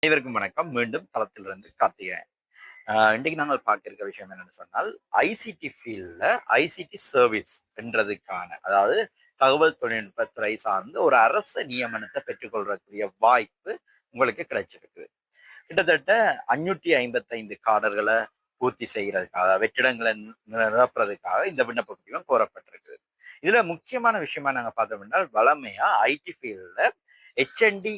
அனைவருக்கும் வணக்கம். மீண்டும் தளத்திலிருந்து கார்த்திகேயன். இன்றைக்கு நாங்கள் பார்க்க இருக்கிற விஷயம் என்னன்னு சொன்னால், ஐசிடி ஃபீல்ட்ல ஐசிடி சர்வீஸ் என்றதுக்கான, அதாவது தகவல் தொழில்நுட்ப துறை சார்ந்த ஒரு அரசு நியமனத்தை பெற்றுக்கொள்ளக்கூடிய வாய்ப்பு உங்களுக்கு கிடைச்சிருக்கு. கிட்டத்தட்ட 555 காடர்களை பூர்த்தி செய்கிறதுக்காக, வெற்றிடங்களை நிரப்புறதுக்காக இந்த விண்ணப்ப படிவம் கோரப்பட்டிருக்கு. இதுல முக்கியமான விஷயமா நாங்க பார்த்தோம்னா, வளமையா ஐடி ஃபீல்ட்ல ஹெச்என்டி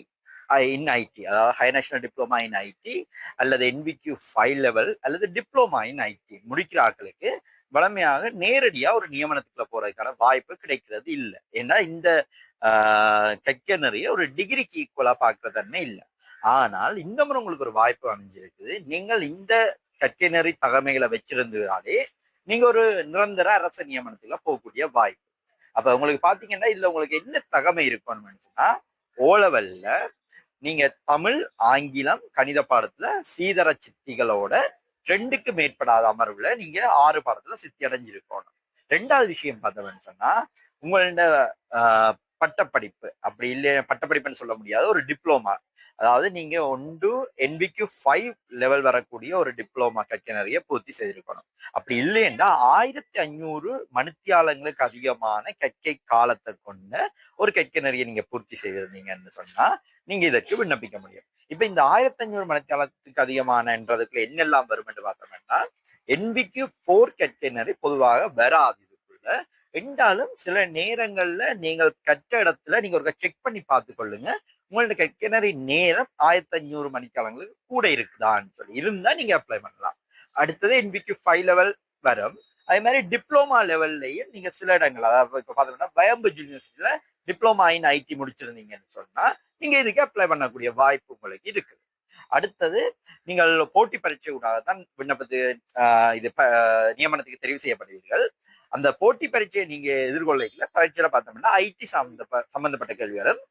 இன் ஐடி, அதாவது high national diploma in IT அல்லது என்விக்யூ 5 லெவல் அல்லது டிப்ளமா இன் ஐடி முடிக்கிற ஆட்களுக்கு வளமையாக நேரடியா ஒரு நியமனத்துக்குள்ள போறதுக்கான வாய்ப்பு கிடைக்கிறது இல்லை. ஏன்னா இந்த நிறைய ஒரு டிகிரிக்கு ஈக்குவலா பார்க்கற தன்மை இல்லை. ஆனால் இந்த முறை உங்களுக்கு ஒரு வாய்ப்பு அமைஞ்சிருக்குது. நீங்கள் இந்த கற்கனரி தகமைகளை வச்சிருந்தாலே நீங்க ஒரு நிரந்தர அரசு நியமனத்துல போகக்கூடிய வாய்ப்பு. அப்ப உங்களுக்கு பாத்தீங்கன்னா இதுல உங்களுக்கு என்ன தகமை இருக்கணும்னு சொன்னா, ஓலவல்ல நீங்க தமிழ், ஆங்கிலம், கணித பாடத்துல சீதர சித்திகளோட 2க்கு மேற்படாத அமர்வுல நீங்க 6 பாடத்துல சித்தி அடைஞ்சிருக்கணும். 2வது விஷயம் பார்த்தோம்னு சொன்னா, உங்களோட பட்டப்படிப்பு, அப்படி இல்லை பட்டப்படிப்புன்னு சொல்ல முடியாது, ஒரு டிப்ளோமா, அதாவது நீங்க ஒன்று என்விக்யூ 5 லெவல் வரக்கூடிய ஒரு டிப்ளோமா கற்கனரிய பூர்த்தி செய்திருக்கணும். அப்படி இல்லைன்னா 1500 மணித்தியாலங்களுக்கு அதிகமான கற்கை காலத்தை கொண்ட ஒரு கற்கனரிய நீங்க பூர்த்தி செய்திருந்தீங்கன்னு சொன்னா நீங்க இதற்கு விண்ணப்பிக்க முடியும். இப்ப இந்த 1500 மணித்தியாலத்துக்கு அதிகமானன்றதுக்குள்ள என்னெல்லாம் வரும் என்று பார்த்தோம்னா, என்விக்யூ 4 கற்கனரி பொதுவாக வராது இதுக்குள்ள. என்றாலும் சில நேரங்கள்ல நீங்கள் கற்ற இடத்துல நீங்க ஒரு செக் பண்ணி பார்த்து கொள்ளுங்க, உங்களோட கற்கனரி நேரம் 1500 மணிக்காலங்களுக்கு கூட இருக்குதான்னு சொல்லி இருந்தா நீங்க அப்ளை பண்ணலாம். அடுத்தது என்விக்யூ 5 லெவல் வரும். அதே மாதிரி டிப்ளோமா லெவல்லையும் நீங்க சில இடங்கள், அதாவது இப்ப பாத்தீங்கன்னா வயம்பு யூனிவர்சிட்டியில டிப்ளோமா இன் ஐடி முடிச்சிருந்தீங்கன்னு சொன்னா நீங்க இதுக்கு அப்ளை பண்ணக்கூடிய வாய்ப்பு உங்களுக்கு இருக்குது. அடுத்தது நீங்கள் போட்டி பரீட்சை ஊடாகத்தான் விண்ணப்பத்து இது நியமனத்துக்கு தெரிவு செய்யப்படுவீர்கள். அந்த போட்டி பரீட்சையை நீங்க எதிர்கொள்ள பரீட்சையில பார்த்தோம்னா ஐடி சம்பந்தப்பட்ட கேள்விகளும்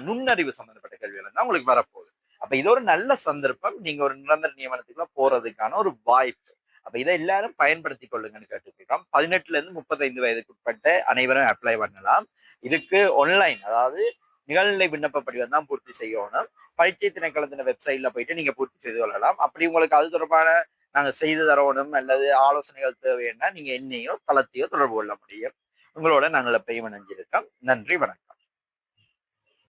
நுண்ணறிவு சம்பந்தப்பட்ட கேள்விகளும் தான் உங்களுக்கு வரப்போகுது. அப்ப இது ஒரு நல்ல சந்தர்ப்பம், நீங்க ஒரு நிரந்தர நியமனத்துக்குள்ள போறதுக்கான ஒரு வாய்ப்பு. அப்ப இதை எல்லாரும் பயன்படுத்திக் கொள்ளுங்கன்னு கேட்டுக்கிறோம். 18ல இருந்து 35 வயதுக்கு உட்பட்ட அனைவரும் அப்ளை பண்ணலாம். இதுக்கு ஆன்லைன், அதாவது நிகழ்நிலை விண்ணப்ப படிவம் தான் பூர்த்தி செய்யணும். பரீட்சை திணைக்களத்தின் வெப்சைட்ல போயிட்டு நீங்க பூர்த்தி செய்து கொள்ளலாம். அப்படி உங்களுக்கு அது தொடர்பான நாங்க செய்து தரணும் அல்லது ஆலோசனைகள் தேவைன்னா நீங்க என்னையோ தளத்தையோ தொடர்பு கொள்ள முடியும். உங்களோட நாங்கள் எப்பயும் இணைஞ்சிருக்கோம். நன்றி, வணக்கம்.